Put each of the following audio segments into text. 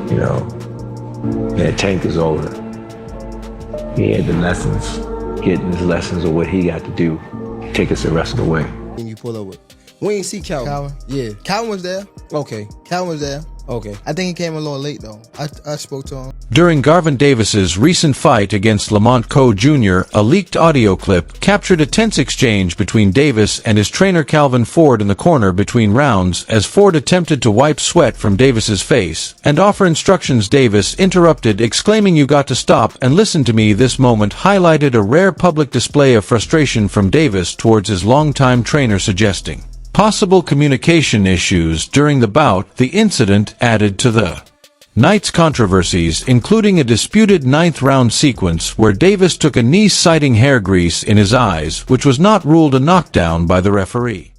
You know, that Tank is older. He had the lessons, getting his lessons of what he got to do, take us the rest of the way. And you pull up with, we ain't see Calvin. Yeah, Calvin was there. Okay, Calvin was there. Okay, I think he came a little late though. I spoke to him. During Gervonta Davis's recent fight against Lamont Roach Jr., a leaked audio clip captured a tense exchange between Davis and his trainer Calvin Ford in the corner between rounds as Ford attempted to wipe sweat from Davis's face and offer instructions. Davis interrupted, exclaiming, "You got to stop and listen to me." This moment highlighted a rare public display of frustration from Davis towards his longtime trainer, suggesting possible communication issues during the bout. The incident added to the night's controversies, including a disputed ninth-round sequence where Davis took a knee citing hair grease in his eyes, which was not ruled a knockdown by the referee.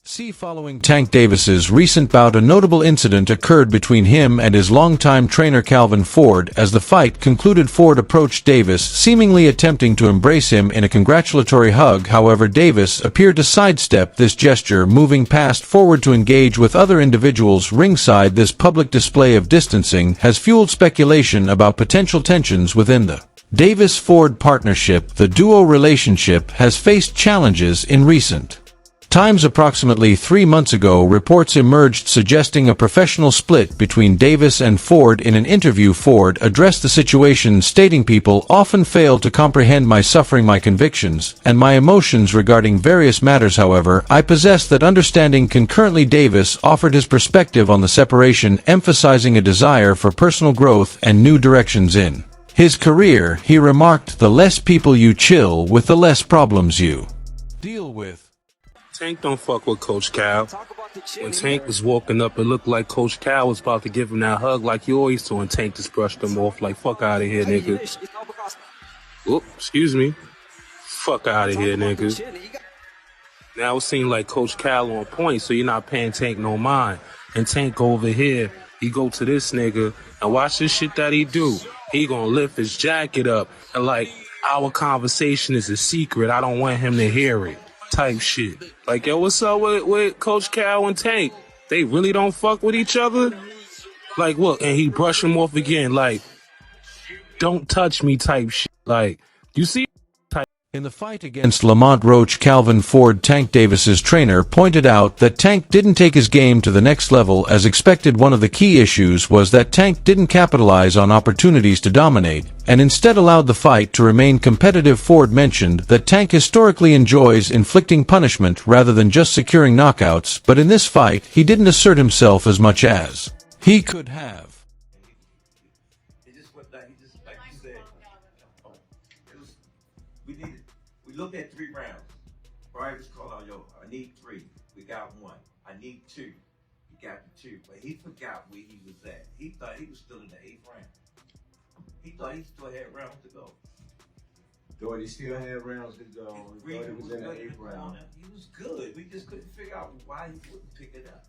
See, following Tank Davis's recent bout, a notable incident occurred between him and his longtime trainer Calvin Ford. As the fight concluded, Ford approached Davis, seemingly attempting to embrace him in a congratulatory hug. However, Davis appeared to sidestep this gesture, moving past Forward to engage with other individuals ringside. This public display of distancing has fueled speculation about potential tensions within the Davis-Ford partnership. The duo relationship has faced challenges in recent times. Approximately 3 months ago, reports emerged suggesting a professional split between Davis and Ford. In an interview, Ford addressed the situation, stating, "People often fail to comprehend my suffering, my convictions, and my emotions regarding various matters. However, I possess that understanding." Concurrently, Davis offered his perspective on the separation, emphasizing a desire for personal growth and new directions in his career. He remarked, "The less people you chill with, the less problems you deal with." Tank don't fuck with Coach Cal. When Tank was walking up, it looked like Coach Cal was about to give him that hug like you always do, and Tank just brushed him off like, "Fuck out of here, nigga." Oop, excuse me. Fuck out of here, nigga. Now it seems like Coach Cal on point, so you're not paying Tank no mind. And Tank go over here, he go to this nigga, and watch this shit that he do. He gonna lift his jacket up, and like, our conversation is a secret, I don't want him to hear it. Type shit. Like, yo, what's up with Coach Cal and Tank? They really don't fuck with each other? Like, what? And he brush him off again, like, "Don't touch me" type shit. Like, you see? In the fight against Lamont Roach, Calvin Ford, Tank Davis's trainer, pointed out that Tank didn't take his game to the next level as expected. One of the key issues was that Tank didn't capitalize on opportunities to dominate, and instead allowed the fight to remain competitive. Ford mentioned that Tank historically enjoys inflicting punishment rather than just securing knockouts, but in this fight, he didn't assert himself as much as he could have. We looked at 3 rounds. Brian was called out, "Yo, I need 3. We got 1. I need 2. We got the 2." But he forgot where he was at. He thought he was still in the 8th round. He thought he still had rounds to go. Thought he still had rounds to go. He thought he was in the 8th round. He was good. We just couldn't figure out why he wouldn't pick it up.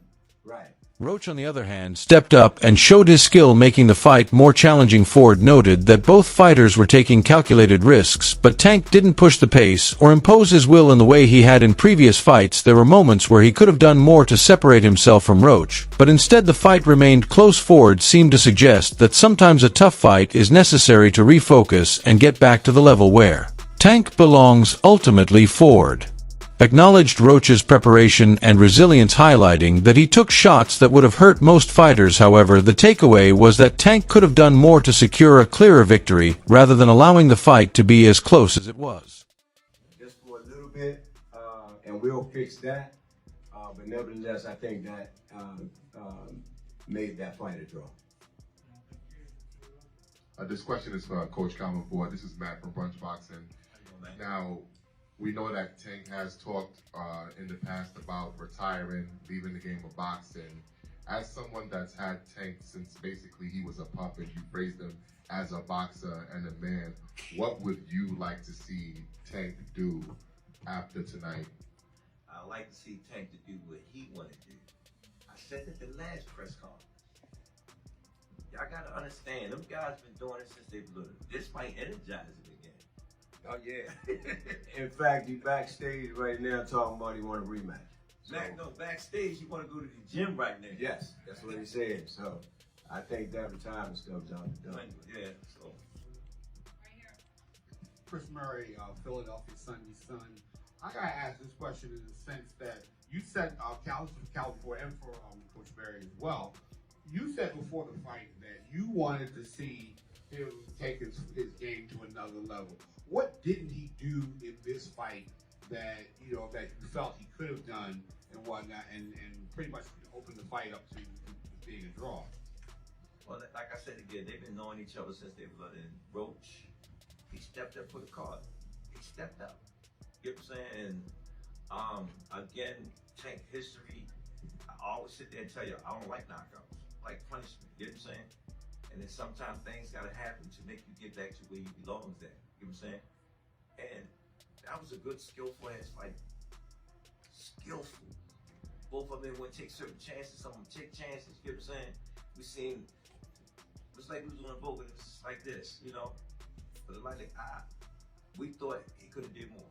Right. Roach, on the other hand, stepped up and showed his skill, making the fight more challenging. Ford noted that both fighters were taking calculated risks, but Tank didn't push the pace or impose his will in the way he had in previous fights. There were moments where he could have done more to separate himself from Roach, but instead the fight remained close. Ford seemed to suggest that sometimes a tough fight is necessary to refocus and get back to the level where Tank belongs. Ultimately, Ford acknowledged Roach's preparation and resilience, highlighting that he took shots that would have hurt most fighters. However, the takeaway was that Tank could have done more to secure a clearer victory, rather than allowing the fight to be as close as it was. Just for a little bit, and we'll fix that. But nevertheless, I think that made that fight a draw. This question is for Coach Calvin Ford. This is Matt from Brunch Boxing. Now, we know that Tank has talked in the past about retiring, leaving the game of boxing. As someone that's had Tank since basically he was a pup, and you praised him as a boxer and a man, what would you like to see Tank do after tonight? I like to see Tank to do what he wanted to do. said at the last press conference. Y'all gotta understand, them guys been doing it since they blew it. This might energize it again. Oh yeah. In fact, he backstage right now talking about he want a rematch. So, backstage, you want to go to the gym right now. yes, that's what he said. So I think that retirement stuff's done. Yeah, so. Chris Murray, Philadelphia Sunday's son. I gotta ask this question in the sense that you said, Calvin Ford and for Coach Murray as well. You said before the fight that you wanted to see him take his game to another level. What didn't he do in this fight that you felt he could have done and whatnot, and pretty much opened the fight up to being a draw? Well, like I said again, they've been knowing each other since they were in Roach. He stepped up for the card. He stepped up. You know what I'm saying? And again, Tank history. I always sit there and tell you, I don't like knockouts, like punishment. You know what I'm saying? And then sometimes things gotta happen to make you get back to where you belong at. You know what I'm saying? And that was a good, skillful ass fight. Skillful. Both of them would take certain chances. Some of them take chances. You know what I'm saying? We seen. It was like we was on a boat, but it was just like this, you know. But like we thought he could have did more.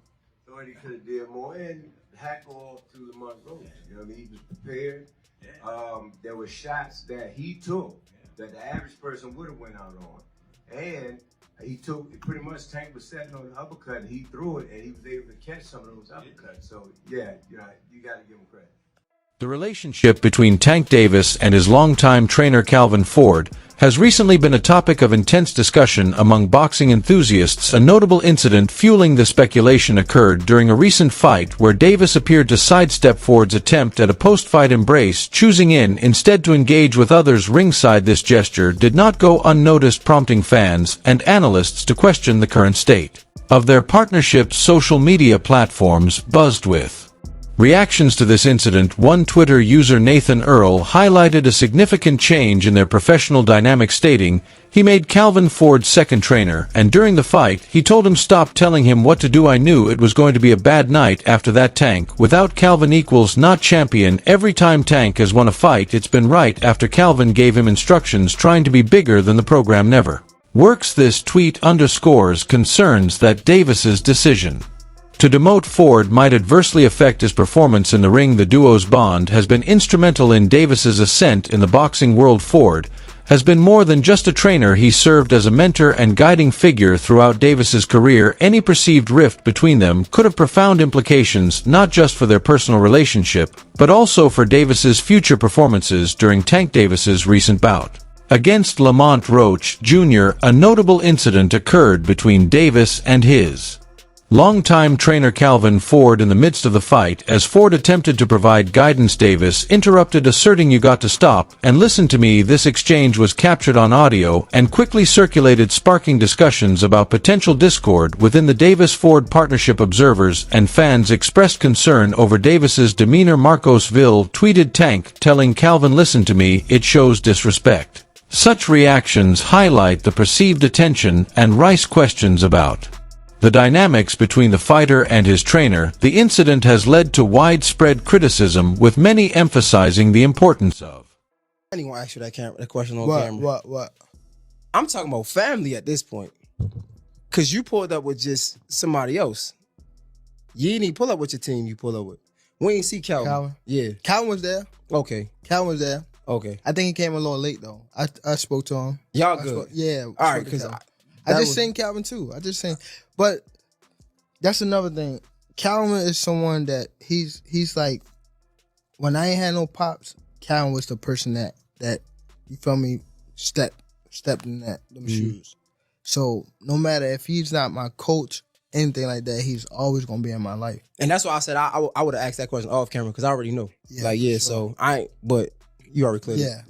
Thought he could have did more, and hack off to Lamont Roach. You know what I mean? He was prepared. Yeah. There were shots that he took that the average person would have went out on, and he took pretty much. Tank was setting on the uppercut, and he threw it, and he was able to catch some of those uppercuts. So yeah, you got to give him credit. The relationship between Tank Davis and his longtime trainer Calvin Ford has recently been a topic of intense discussion among boxing enthusiasts. A notable incident fueling the speculation occurred during a recent fight where Davis appeared to sidestep Ford's attempt at a post-fight embrace, choosing instead to engage with others ringside. This gesture did not go unnoticed, prompting fans and analysts to question the current state of their partnership's social media platforms buzzed with reactions to this incident. One Twitter user, Nathan Earl, highlighted a significant change in their professional dynamic, stating, "He made Calvin Ford's second trainer, and during the fight, he told him stop telling him what to do. I knew it was going to be a bad night after that. Tank without Calvin equals not champion. Every time Tank has won a fight, it's been right after Calvin gave him instructions, trying to be bigger than the program never works." This tweet underscores concerns that Davis's decision to demote Ford might adversely affect his performance in the ring. The duo's bond has been instrumental in Davis's ascent in the boxing world. Ford has been more than just a trainer. He served as a mentor and guiding figure throughout Davis's career. Any perceived rift between them could have profound implications, not just for their personal relationship, but also for Davis's future performances. During Tank Davis's recent bout against Lamont Roach Jr., a notable incident occurred between Davis and his longtime trainer Calvin Ford. In the midst of the fight, as Ford attempted to provide guidance, Davis interrupted, asserting, "You got to stop and listen to me." This exchange was captured on audio and quickly circulated, sparking discussions about potential discord within the Davis-Ford partnership. Observers and fans expressed concern over Davis's demeanor. Marcos Ville tweeted, "Tank telling Calvin, listen to me, it shows disrespect." Such reactions highlight the perceived attention and raise questions about the dynamics between the fighter and his trainer. The incident has led to widespread criticism, with many emphasizing the importance of. I didn't want to ask you that question on camera. What? I'm talking about family at this point. Because you pulled up with just somebody else. You didn't even pull up with your team you pulled up with. We ain't see Calvin. Yeah. Calvin was there. Okay. Calvin was there. Okay. I think he came a little late, though. I spoke to him. Y'all good? Yeah. All right, because I just seen Calvin, too. But that's another thing. Calvin is someone that he's like, when I ain't had no pops, Calvin was the person that you feel me, stepped in them shoes. So no matter if he's not my coach, anything like that, he's always gonna be in my life. And that's why I said I would have asked that question off camera, because I already know. Yeah, so I ain't, but you already cleared it. Yeah.